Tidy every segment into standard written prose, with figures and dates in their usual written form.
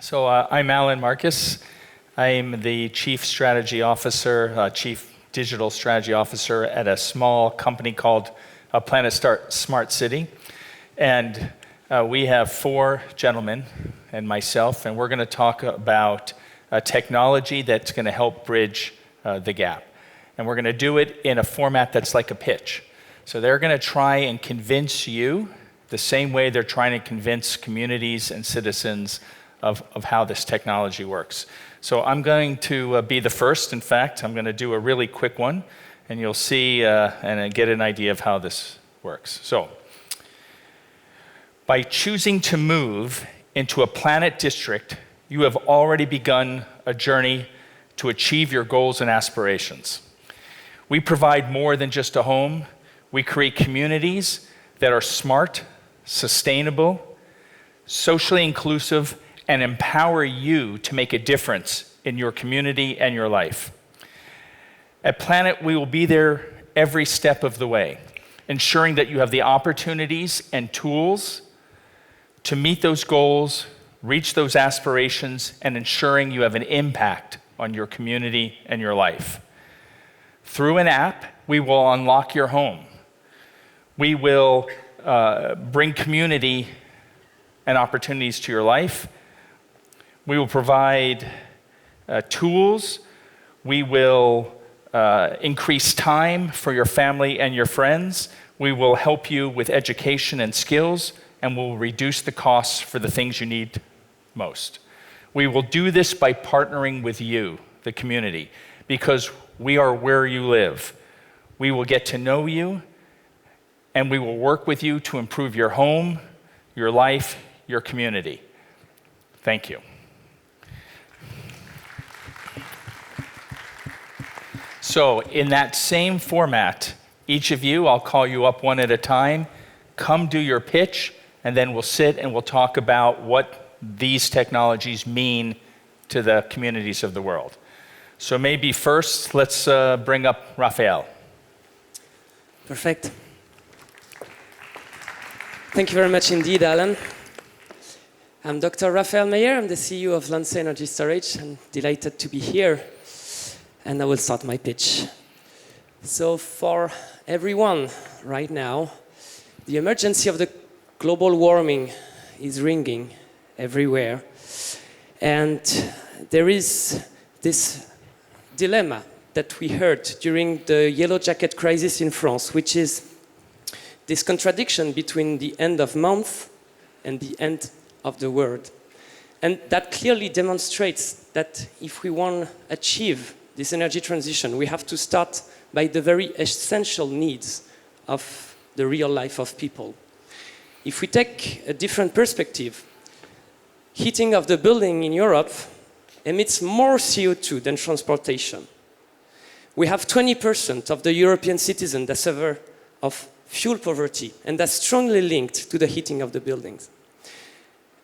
I'm Alan Marcus. I'm the Chief Strategy Officer, Chief Digital Strategy Officer at a small company called Planet Smart City. And we have four gentlemen and myself, and we're going to talk about technology that's going to help bridge the gap. And we're going to do it in a format that's like a pitch. So they're going to try and convince you the same way they're trying to convince communities and citizens of how this technology works. So I'm going to be the first. In fact, I'm going to do a really quick one, and you'll see and get an idea of how this works. So, by choosing to move into a planet district, you have already begun a journey to achieve your goals and aspirations. We provide more than just a home. We create communities that are smart, sustainable, socially inclusive, and empower you to make a difference in your community and your life. At Planet, we will be there every step of the way, ensuring that you have the opportunities and tools to meet those goals, reach those aspirations, and ensuring you have an impact on your community and your life. Through an app, we will unlock your home. We will bring community and opportunities to your life. We will provide tools. We will increase time for your family and your friends. We will help you with education and skills, and we'll reduce the costs for the things you need most. We will do this by partnering with you, the community, because we are where you live. We will get to know you, and we will work with you to improve your home, your life, your community. Thank you. So in that same format, each of you, I'll call you up one at a time, come do your pitch, and then we'll sit and we'll talk about what these technologies mean to the communities of the world. So maybe first, let's bring up Raphaël. Perfect. Thank you very much indeed, Alan. I'm Dr. Raphaël Meyer. I'm the CEO of Lancey Energy Storage. I'm delighted to be here. And I will start my pitch. So for everyone right now, the emergency of the global warming is ringing everywhere. And there is this dilemma that we heard during the Yellow Jacket crisis in France, which is this contradiction between the end of month and the end of the world. And that clearly demonstrates that if we want to achieve this energy transition, we have to start by the very essential needs of the real life of people. If we take a different perspective, heating of the building in Europe emits more CO2 than transportation. We have 20% of the European citizens that suffer of fuel poverty, and that's strongly linked to the heating of the buildings.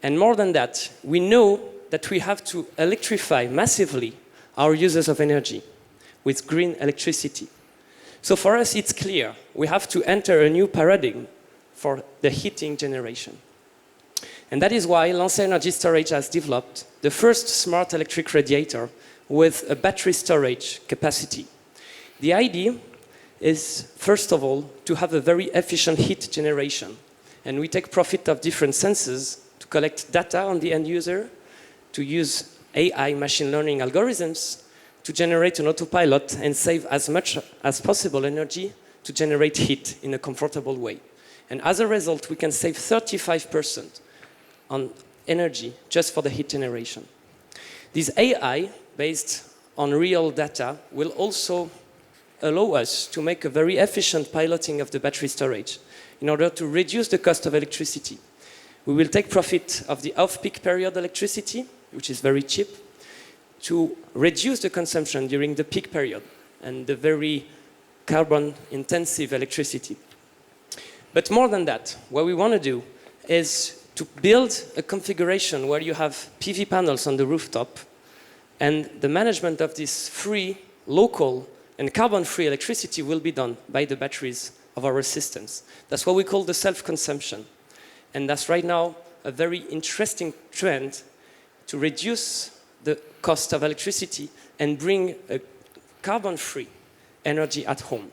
And more than that, we know that we have to electrify massively our uses of energy with green electricity. So for us, it's clear. We have to enter a new paradigm for the heating generation. And that is why Lancey Energy Storage has developed the first smart electric radiator with a battery storage capacity. The idea is, first of all, to have a very efficient heat generation. And we take profit of different senses to collect data on the end user, to use AI machine learning algorithms to generate an autopilot and save as much as possible energy to generate heat in a comfortable way. And as a result, we can save 35% on energy just for the heat generation. This AI, based on real data, will also allow us to make a very efficient piloting of the battery storage in order to reduce the cost of electricity. We will take profit of the off-peak period electricity, which is very cheap, to reduce the consumption during the peak period and the very carbon-intensive electricity. But more than that, what we want to do is to build a configuration where you have PV panels on the rooftop, and the management of this free, local, and carbon-free electricity will be done by the batteries of our systems. That's what we call the self-consumption. And that's right now a very interesting trend to reduce the cost of electricity and bring a carbon-free energy at home.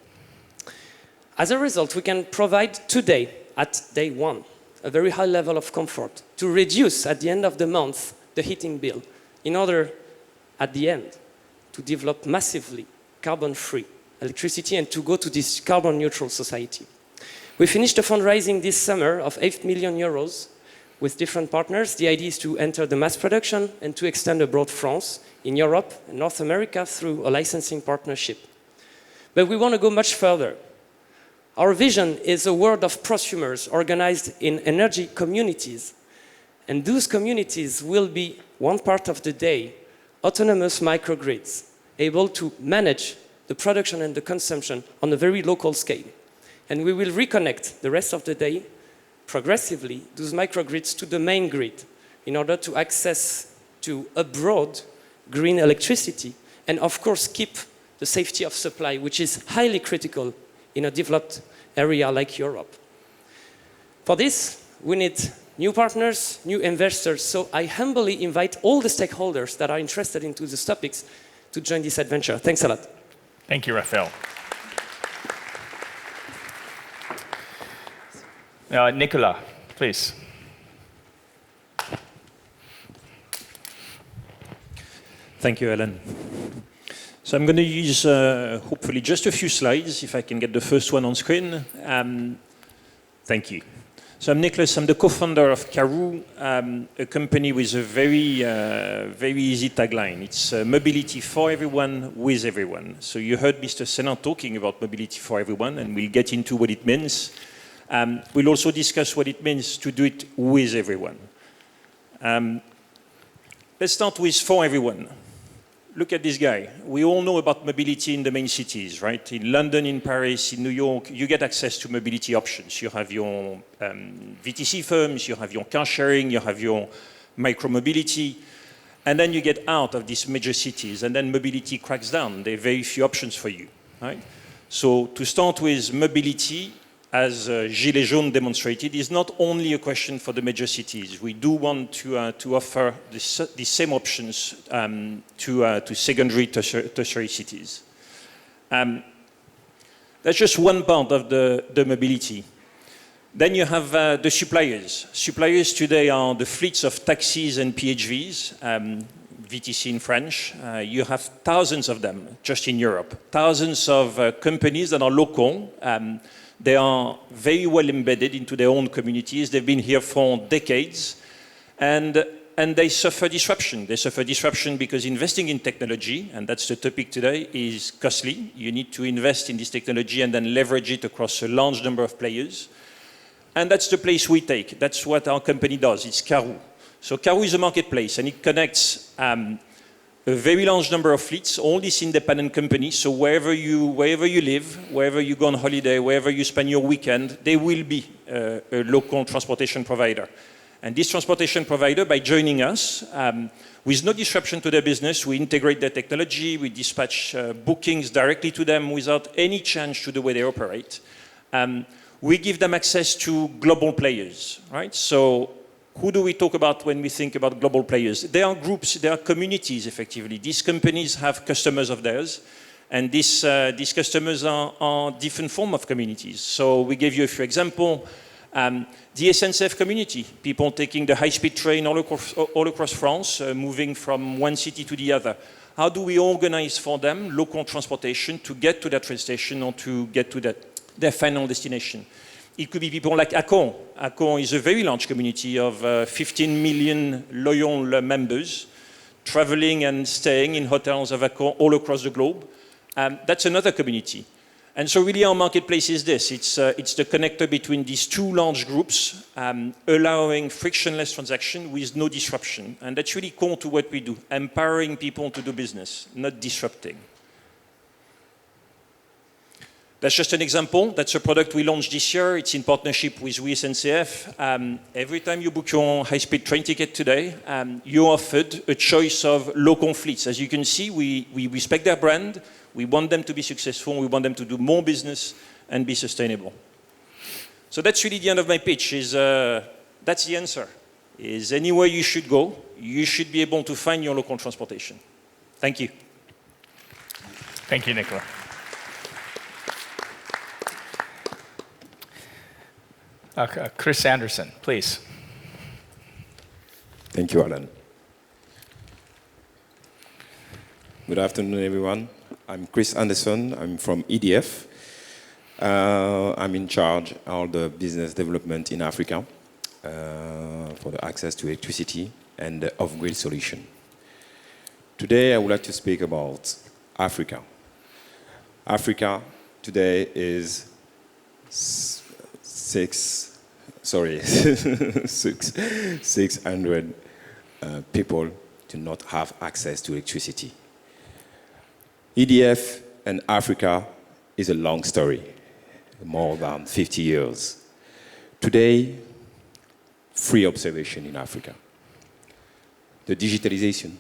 As a result, we can provide today, at day one, a very high level of comfort to reduce at the end of the month the heating bill in order, at the end, to develop massively carbon-free electricity and to go to this carbon-neutral society. We finished a fundraising this summer of 8 million euros with different partners. The idea is to enter the mass production and to extend abroad France, in Europe and North America through a licensing partnership. But we want to go much further. Our vision is a world of prosumers organized in energy communities. And those communities will be, one part of the day, autonomous microgrids, able to manage the production and the consumption on a very local scale. And we will reconnect the rest of the day, progressively, those microgrids to the main grid in order to access to abroad green electricity and, of course, keep the safety of supply, which is highly critical in a developed area like Europe. For this, we need new partners, new investors, so I humbly invite all the stakeholders that are interested into these topics to join this adventure. Thanks a lot. Thank you, Raphaël. Nicolas, please. Thank you, Alan. So I'm going to use, hopefully, just a few slides, if I can get the first one on screen. Thank you. So I'm Nicolas, I'm the co-founder of Karhoo, a company with a very easy tagline. It's mobility for everyone, with everyone. So you heard Mr. Senin talking about mobility for everyone, and we'll get into what it means. We'll also discuss what it means to do it with everyone. Let's start with for everyone. Look at this guy. We all know about mobility in the main cities, right? In London, in Paris, in New York, you get access to mobility options. You have your VTC firms, you have your car sharing, you have your micro-mobility, and then you get out of these major cities, and then mobility cracks down. There are very few options for you, right? So to start with, mobility, as Gilets Jaunes demonstrated, is not only a question for the major cities. We do want to offer the same options to secondary, tertiary cities. That's just one part of the mobility. Then you have the suppliers. Suppliers today are the fleets of taxis and PHVs, VTC in French. You have thousands of them just in Europe. Thousands of companies that are local. They are very well embedded into their own communities. They've been here for decades, and they suffer disruption. They suffer disruption because investing in technology, and that's the topic today, is costly. You need to invest in this technology and then leverage it across a large number of players. And that's the place we take. That's what our company does. It's Karhoo. So Karhoo is a marketplace, and it connects a very large number of fleets, all these independent companies. So wherever you live, wherever you go on holiday, wherever you spend your weekend, there will be a local transportation provider. And this transportation provider, by joining us, with no disruption to their business, we integrate their technology, we dispatch bookings directly to them without any change to the way they operate. We give them access to global players, right? So who do we talk about when we think about global players? There are groups, there are communities, effectively. These companies have customers of theirs, and these customers are different form of communities. So we gave you a few examples. The SNCF community, people taking the high-speed train all across France, moving from one city to the other. How do we organize for them local transportation to get to that train station or to get to their final destination? It could be people like Ahoua. Ahoua is a very large community of 15 million loyal members traveling and staying in hotels of Ahoua all across the globe. That's another community. And so really our marketplace is this. It's the connector between these two large groups, allowing frictionless transaction with no disruption. And that's really core to what we do, empowering people to do business, not disrupting. That's just an example. That's a product we launched this year. It's in partnership with SNCF. Every time you book your high-speed train ticket today, you're offered a choice of local fleets. As you can see, we respect their brand. We want them to be successful. We want them to do more business and be sustainable. So that's really the end of my pitch. That's the answer. is anywhere you should go, you should be able to find your local transportation. Thank you. Thank you, Nicolas. Chris Anderson, please. Thank you, Alan. Good afternoon, everyone. I'm Chris Anderson. I'm from EDF. I'm in charge of the business development in Africa for the access to electricity and the off-grid solution. Today, I would like to speak about Africa. Africa today is 600 people do not have access to electricity. EDF and Africa is a long story, more than 50 years. Today, free observation in Africa. The digitalization,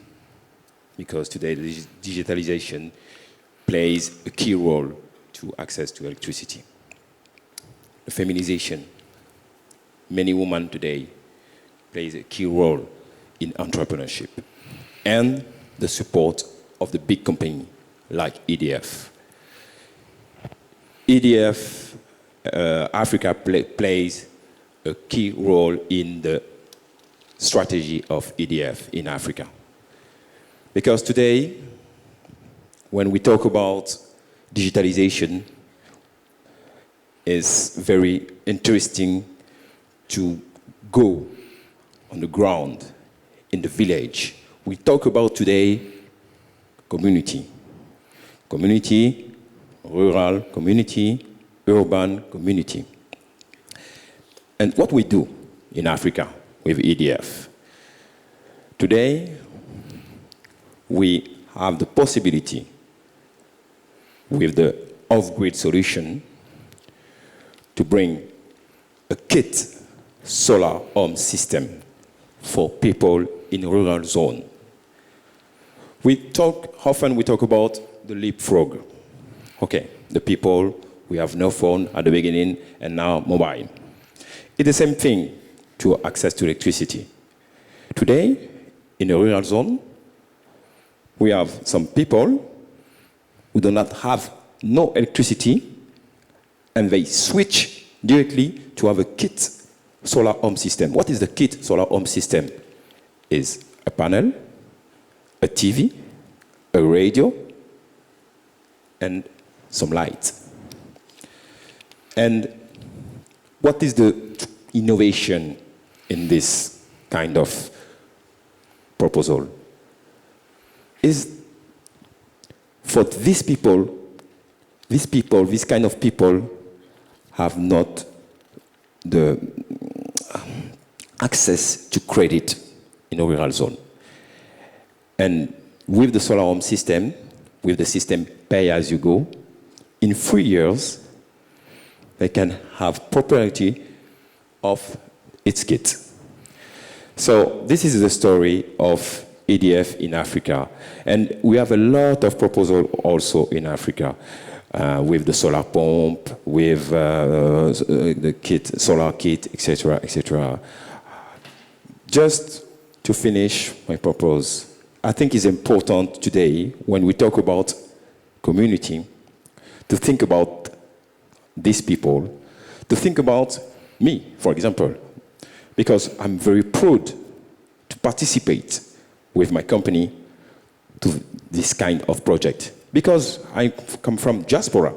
because today the digitalization plays a key role to access to electricity. The feminization. Many women today plays a key role in entrepreneurship. And the support of the big company like EDF. EDF Africa plays a key role in the strategy of EDF in Africa. Because today, when we talk about digitalization, it's very interesting to go on the ground, in the village. We talk about today community. Community, rural community, urban community. And what we do in Africa with EDF. Today, we have the possibility with the off-grid solution to bring a kit solar home system for people in rural zone. Often we talk about the leapfrog. Okay, the people, we have no phone at the beginning and now mobile. It's the same thing to access to electricity. Today, in a rural zone, we have some people who do not have no electricity and they switch directly to have a kit solar home system. What is the kit solar home system? Is a panel, a TV, a radio, and some lights. And what is the innovation in this kind of proposal? Is for these people, this kind of people have not the access to credit in a rural zone. And with the solar home system, with the system pay as you go, in 3 years, they can have propriety of its kit. So this is the story of EDF in Africa. And we have a lot of proposals also in Africa with the solar pump, with the kit, solar kit, etc., etc. Just to finish my purpose, I think it's important today when we talk about community to think about these people, to think about me, for example, because I'm very proud to participate with my company to this kind of project, because I come from diaspora.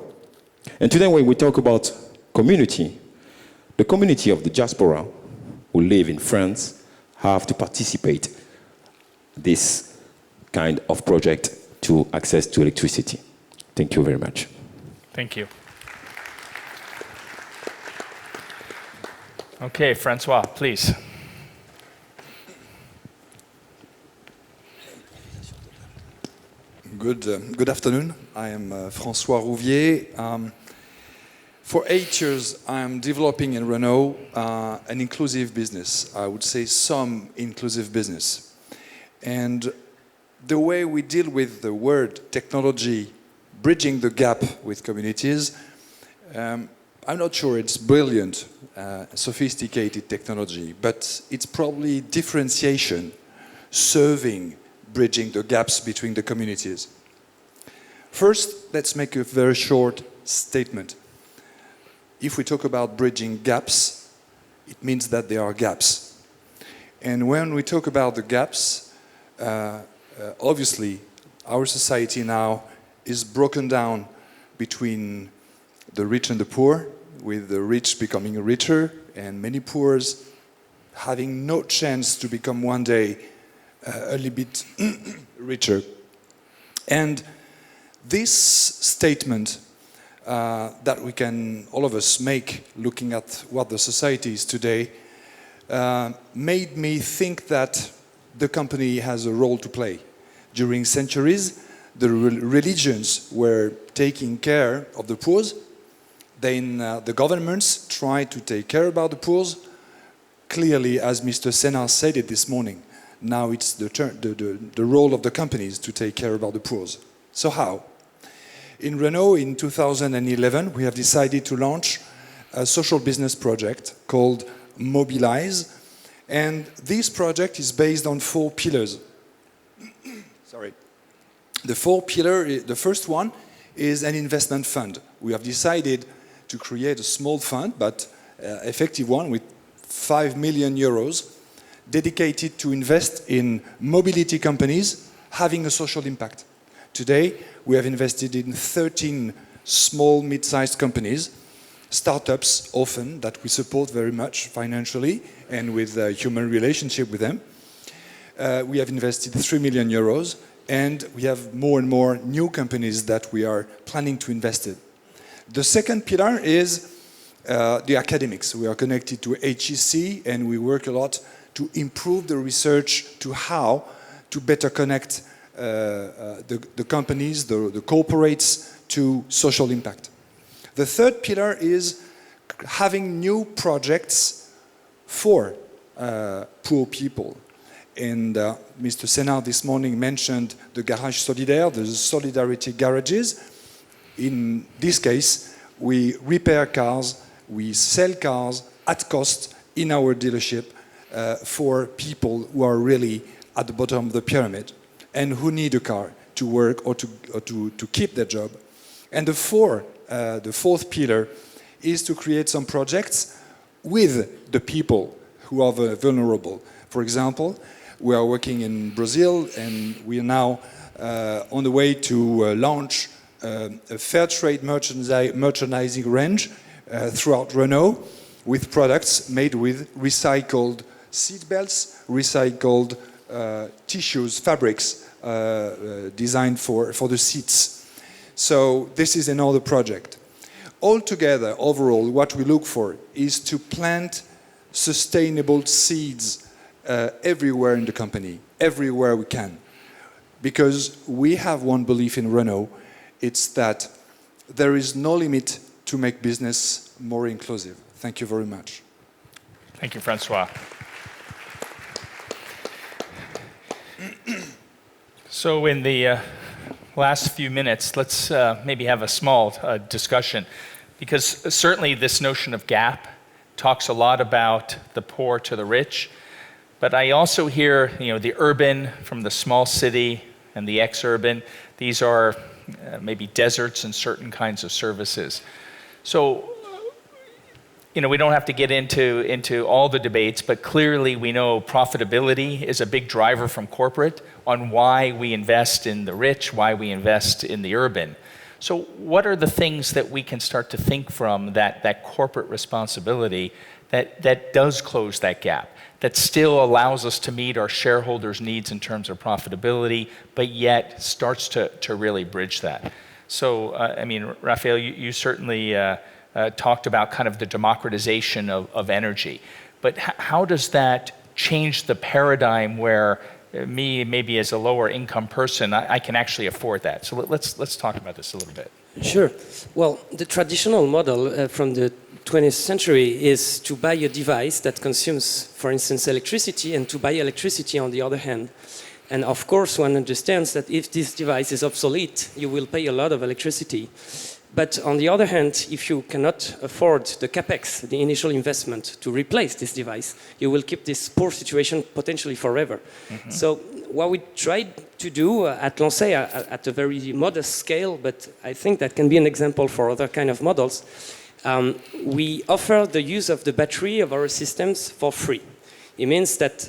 And today when we talk about community, the community of the diaspora who live in France have to participate this kind of project to access to electricity. Thank you very much. Thank you. Okay, Francois, please. Good afternoon. I am Francois Rouvier. For 8 years, I am developing in Renault an inclusive business. I would say some inclusive business. And the way we deal with the word technology, bridging the gap with communities, I'm not sure it's brilliant, sophisticated technology, but it's probably differentiation, serving, bridging the gaps between the communities. First, let's make a very short statement. If we talk about bridging gaps, it means that there are gaps. And when we talk about the gaps, obviously, our society now is broken down between the rich and the poor, with the rich becoming richer and many poor having no chance to become one day a little bit richer. And this statement that we can, all of us, make looking at what the society is today made me think that the company has a role to play. During centuries, the religions were taking care of the poor. Then the governments tried to take care about the poor. Clearly, as Mr. Senna said it this morning, now it's the role of the companies to take care about the poor. So how? In Renault, in 2011, we have decided to launch a social business project called Mobilize. And this project is based on 4 pillars. Sorry. The 4 pillars, the first one is an investment fund. We have decided to create a small fund, but effective one with 5 million euros dedicated to invest in mobility companies having a social impact. Today, we have invested in 13 small, mid-sized companies, startups often that we support very much financially and with a human relationship with them. We have invested 3 million euros, and we have more and more new companies that we are planning to invest in. The second pillar is the academics. We are connected to HEC, and we work a lot to improve the research to how to better connect the companies, the corporates, to social impact. The third pillar is having new projects for poor people. And Mr. Senard this morning mentioned the Garage Solidaire, the Solidarity Garages. In this case, we repair cars, we sell cars at cost in our dealership for people who are really at the bottom of the pyramid and who need a car to work or to keep their job. And the fourth pillar is to create some projects with the people who are vulnerable. For example, we are working in Brazil, and we are now on the way to launch a fair trade merchandising range throughout Renault with products made with recycled seat belts, recycled tissues, fabrics designed for the seats. So this is another project. Altogether, overall, what we look for is to plant sustainable seeds everywhere in the company, everywhere we can. Because we have one belief in Renault, it's that there is no limit to make business more inclusive. Thank you very much. Thank you, Francois. So in the last few minutes, let's maybe have a small discussion, because certainly this notion of gap talks a lot about the poor to the rich, but I also hear, the urban from the small city and the ex-urban. These are maybe deserts in certain kinds of services. So, we don't have to get into all the debates, but clearly we know profitability is a big driver from corporate on why we invest in the rich, why we invest in the urban. So what are the things that we can start to think from that corporate responsibility that does close that gap, that still allows us to meet our shareholders' needs in terms of profitability, but yet starts to really bridge that? So, Raphaël, you certainly talked about kind of the democratization of energy, but how does that change the paradigm where me, maybe as a lower income person, I can actually afford that? So let's talk about this a little bit. Sure. Well, the traditional model from the 20th century is to buy a device that consumes, for instance, electricity, and to buy electricity on the other hand. And of course, one understands that if this device is obsolete, you will pay a lot of electricity. But on the other hand, if you cannot afford the capex, the initial investment to replace this device, you will keep this poor situation potentially forever. So what we tried to do at Lancey at a very modest scale, but I think that can be an example for other kind of models, we offer the use of the battery of our systems for free. It means that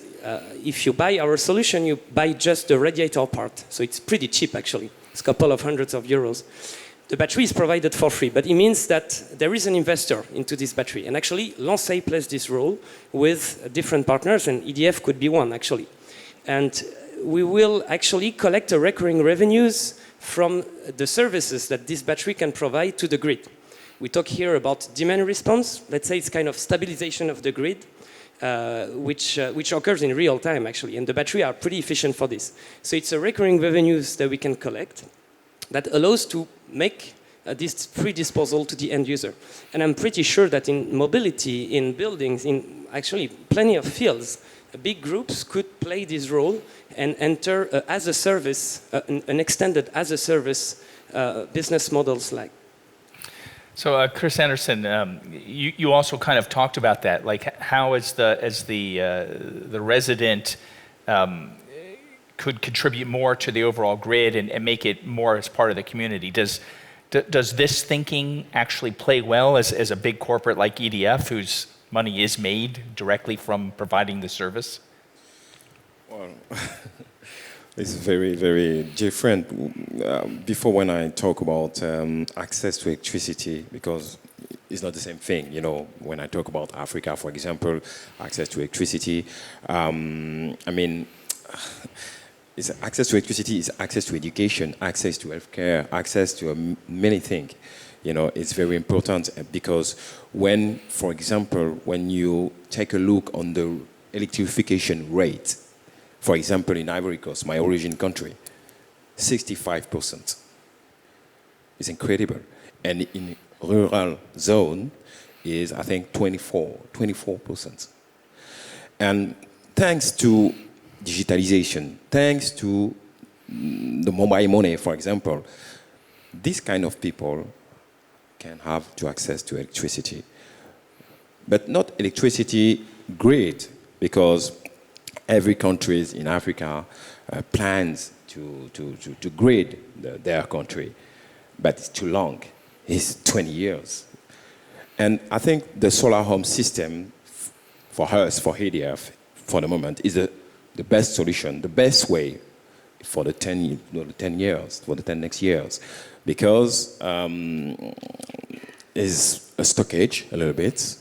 if you buy our solution, you buy just the radiator part. So it's pretty cheap, actually. It's a couple of hundreds of euros. The battery is provided for free, but it means that there is an investor into this battery. And actually, Lancey plays this role with different partners, and EDF could be one, actually. And we will actually collect the recurring revenues from the services that this battery can provide to the grid. We talk here about demand response. Let's say it's kind of stabilization of the grid, which occurs in real time, actually. And the battery are pretty efficient for this. So it's a recurring revenues that we can collect that allows to make this free disposal to the end user. And I'm pretty sure that in mobility, in buildings, in actually plenty of fields, big groups could play this role and enter as a service, an extended as a service business models like. So, Chris Anderson, you also kind of talked about that, like how as the resident could contribute more to the overall grid and make it more as part of the community. Does this thinking actually play well as a big corporate like EDF, whose money is made directly from providing the service? Well, it's very, very different. Before, when I talk about access to electricity, because it's not the same thing, you know, when I talk about Africa, for example, access to electricity, I mean, access to electricity is access to education, access to healthcare, access to many things. You know, it's very important because when, for example, when you take a look on the electrification rate, for example, in Ivory Coast, my origin country, 65%. It's incredible. And in rural zone is, I think, 24%. And thanks to digitalization, thanks to the mobile money, for example, this kind of people can have to access to electricity. But not electricity grid, because every country in Africa plans to grid their country, but it's too long. It's 20 years. And I think the solar home system for us, for EDF, for the moment, is the best solution, the best way for the 10 years, for the 10 next years, because is a stockage a little bit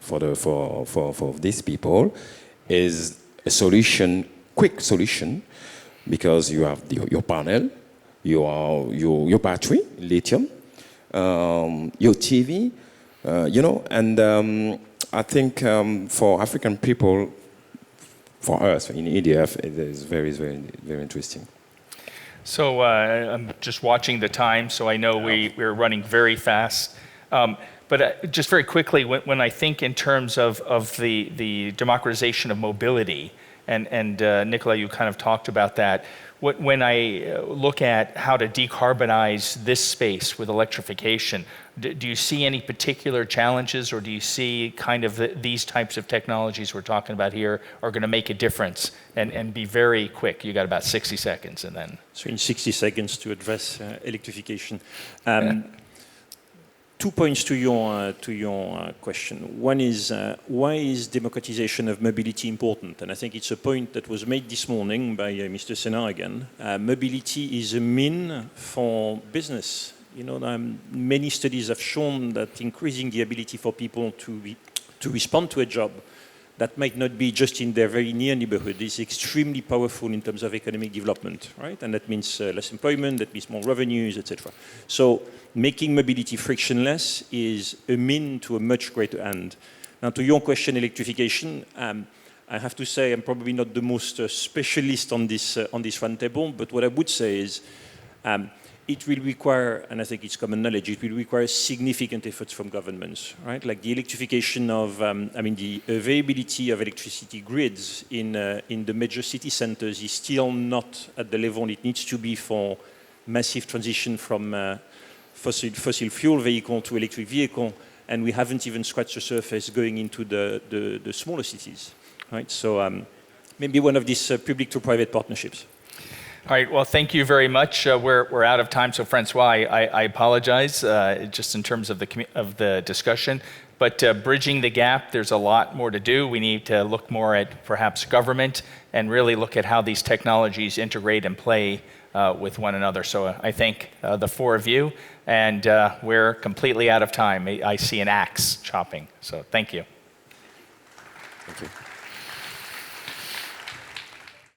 for these people, is a solution, quick solution, because you have your panel, your battery, lithium, your TV, you know, and I think for African people, for us in EDF, it is very, very, very interesting. So I'm just watching the time, so I know we're running very fast. But just very quickly, when I think in terms of the democratization of mobility, and Nicolas, you kind of talked about that, when I look at how to decarbonize this space with electrification, do you see any particular challenges, or do you see kind of these types of technologies we're talking about here are going to make a difference? And be very quick. You got about 60 seconds, and then. So in 60 seconds to address electrification. 2 points to your question. One is, why is democratization of mobility important? And I think it's a point that was made this morning by Mr. Senard again. Mobility is a mean for business. You know, many studies have shown that increasing the ability for people to respond to a job that might not be just in their very near neighborhood is extremely powerful in terms of economic development, right? And that means less employment, that means more revenues, etc. So making mobility frictionless is a mean to a much greater end. Now, to your question, electrification, I have to say I'm probably not the most specialist on this roundtable, but what I would say is it will require, and I think it's common knowledge, it will require significant efforts from governments, right? Like the electrification of, the availability of electricity grids in the major city centers is still not at the level it needs to be for massive transition from fossil fuel vehicle to electric vehicle, and we haven't even scratched the surface going into the smaller cities, right? So maybe one of these public to private partnerships. All right, well, thank you very much. We're out of time, so Francois, I apologize just in terms of the discussion. But bridging the gap, there's a lot more to do. We need to look more at perhaps government and really look at how these technologies integrate and play with one another. So I thank the four of you, and we're completely out of time. I see an axe chopping, so thank you. Thank you.